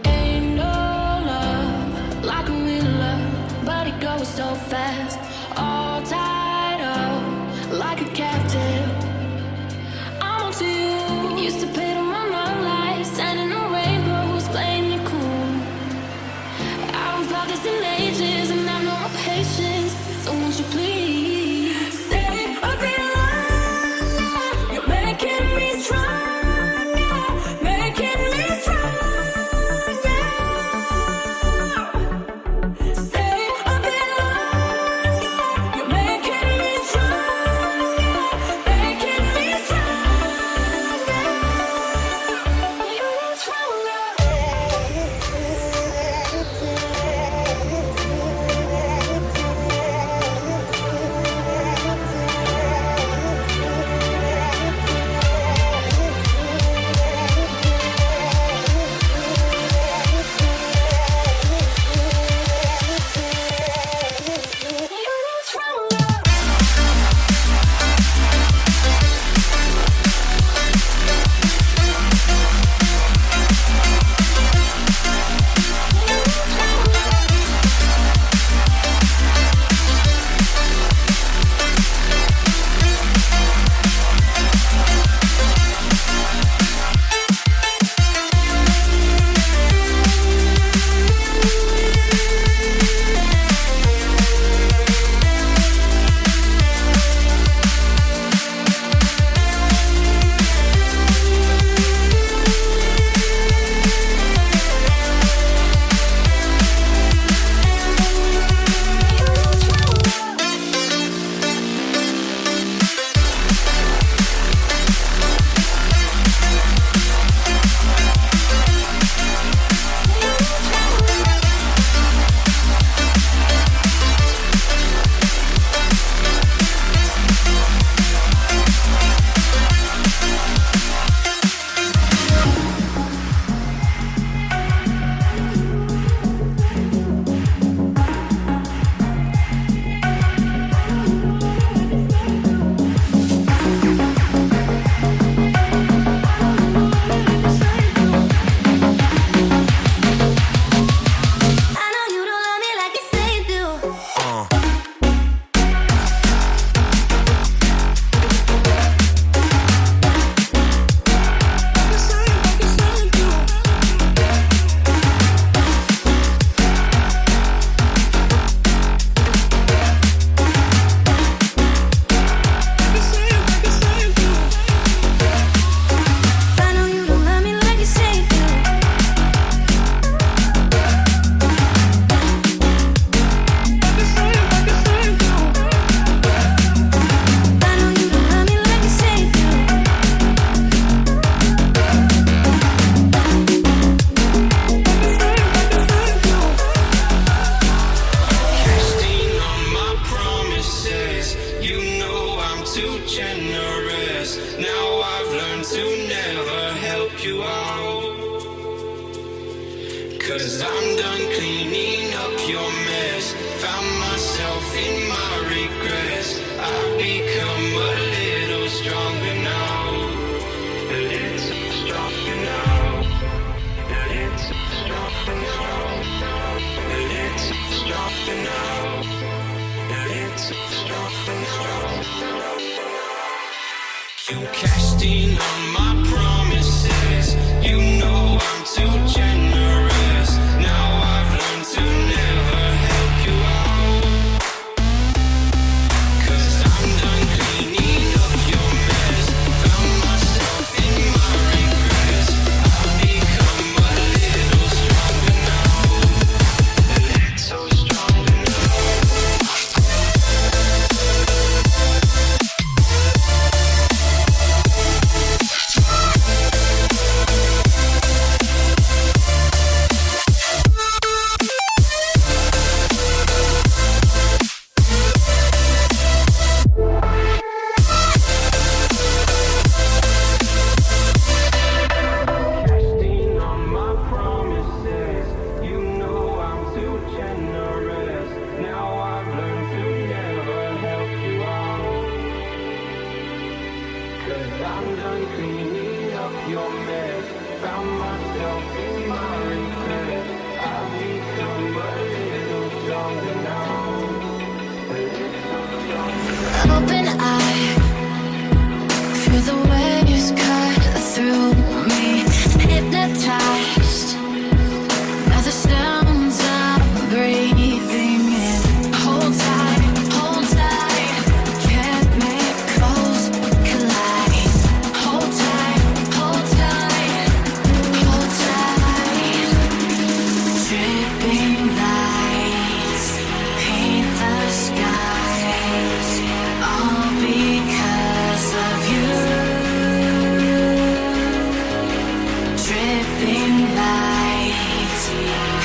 Ain't no love like a real love, but it goes so fast. All tied up like a captive. I'm on to you. Used to pay to my love life, standing on rainbows, playing it cool. I haven't felt this in ages, and I know my patience. So won't you please stay a bit longer? You're making me stronger, making me stronger. Stay a bit longer. You're making me stronger, making me stronger. You're stronger. I'm done cleaning up your mess. Found myself in my regret. I've become a little stronger now. A little stronger. Open eye, feel the waves cut through me. Hypnotized by the sounds I'm breathing in. Hold tight, chemicals collide. Hold tight, hold tight, hold tight. Dripping lights paint the skies, all because of you. Dripping lights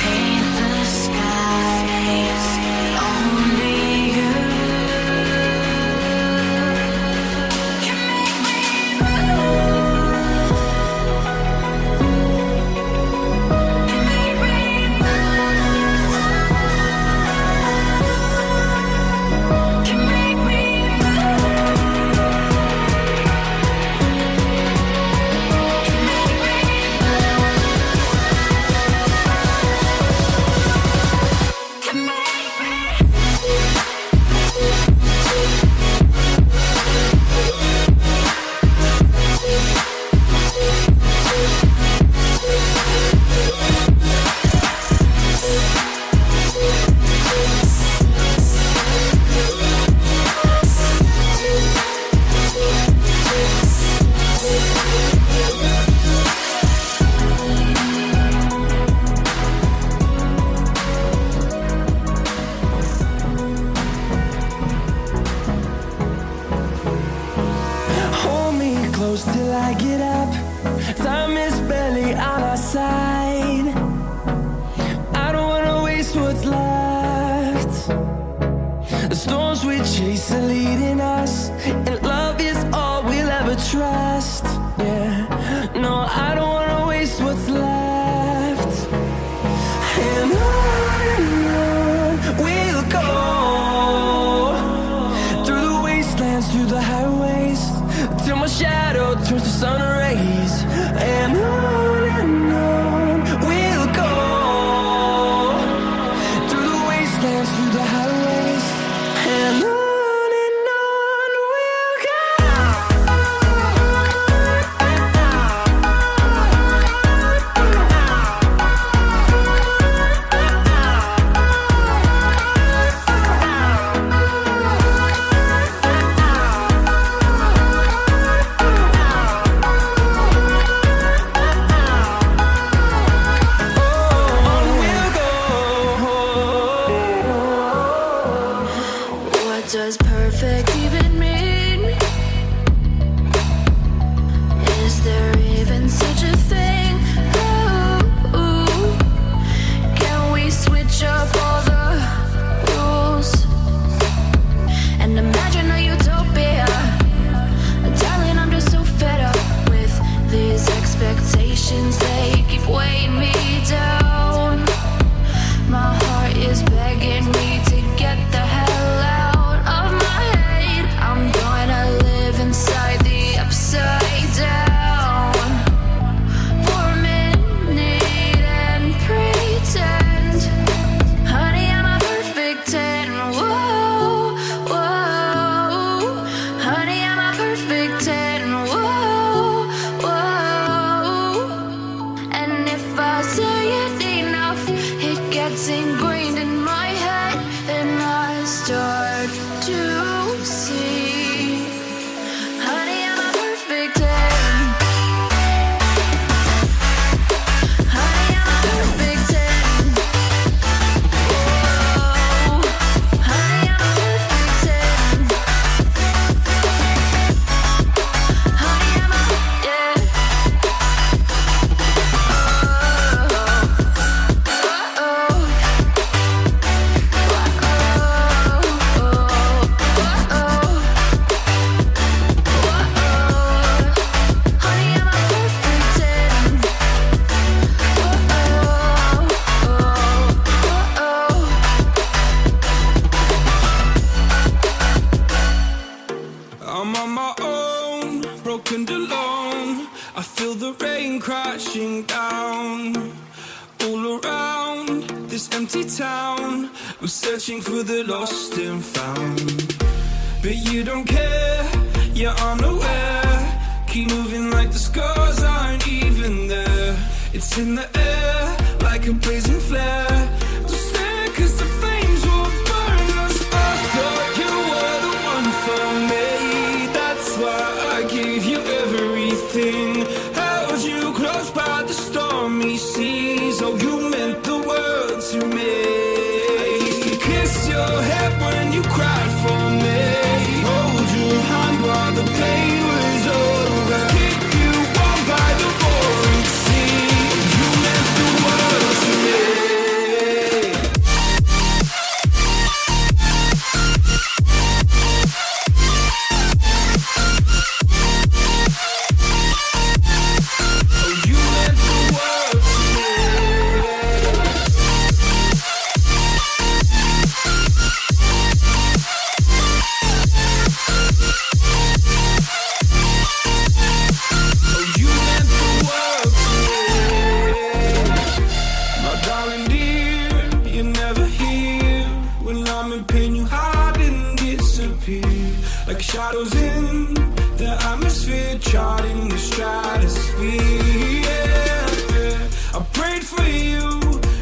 paint the skies, only you can make me move. Can make me move. Can make me Hold me close till I get up. Time is barely on our side. I don't wanna waste what's left. The storms we chase are leading us, and love is all we'll ever trust. Yeah, no, I don't wanna waste what's left. And on we'll go, through the wastelands, through the highways, till my shadow turns to sun rays. And on we'll go, through the wastelands, through the highways, and on we'll go. What does perfect even mean? Is there even such a thing? Ooh, can we switch up all the rules and imagine a utopia? Darling, I'm just so fed up with these expectations. They keep weighing me down. My heart is begging me to get the hell out of my head. I'm gonna live inside the upside down for a minute and pretend, honey, I'm a perfect 10. Whoa, whoa, honey, I'm a perfect 10. Whoa, whoa. broken alone. I feel the rain crashing down all around this empty town. I'm searching for the lost and found, but you don't care, you're unaware. Keep moving like the scars aren't even there. It's in the air like a blazing flare. Don't stare 'cause the flames will burn us. I thought you were the one for me. That's why I gave you everything. Held you close by the stormy seas. Oh, you meant the world to me. I used to kiss your head when you cried for me. Hold your hand while the pain was over. Keep you warm by the roaring sea. You meant the world to me. Oh, you meant the world to me. Oh, you meant the world to me. My darling dear, you're never here. When I'm in pain, you hide and disappear. Like shadows in the atmosphere, charting the stratosphere. Yeah. I prayed for you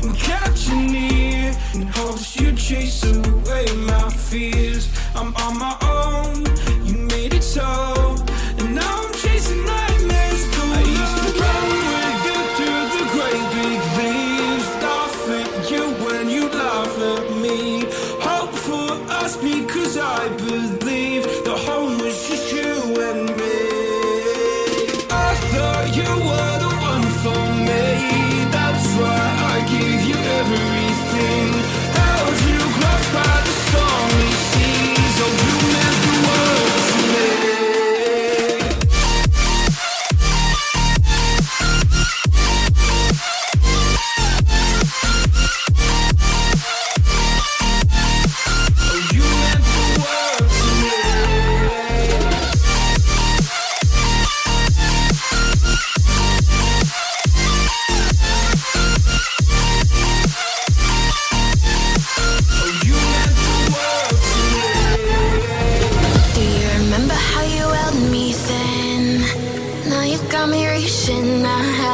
and kept you near, in hopes you'd chase away my fears. I'm on my own, you made it so, and now I'm chasing nightmares too. I used to run with you through the great big leaves, laugh at you when you laugh at me. Hope for us because I believe the home was just you and me. I thought you were the one for me. That's why I gave you everything. Held you close by the stormy seas. Oh, you meant the world to me. Oh, you meant the world to me. Oh, you meant the world to me. Do you remember how you held me then? Now you got me reaching out.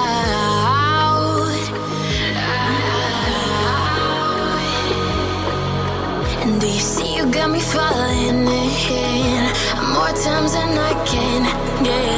And do you see you got me falling in more times than I can get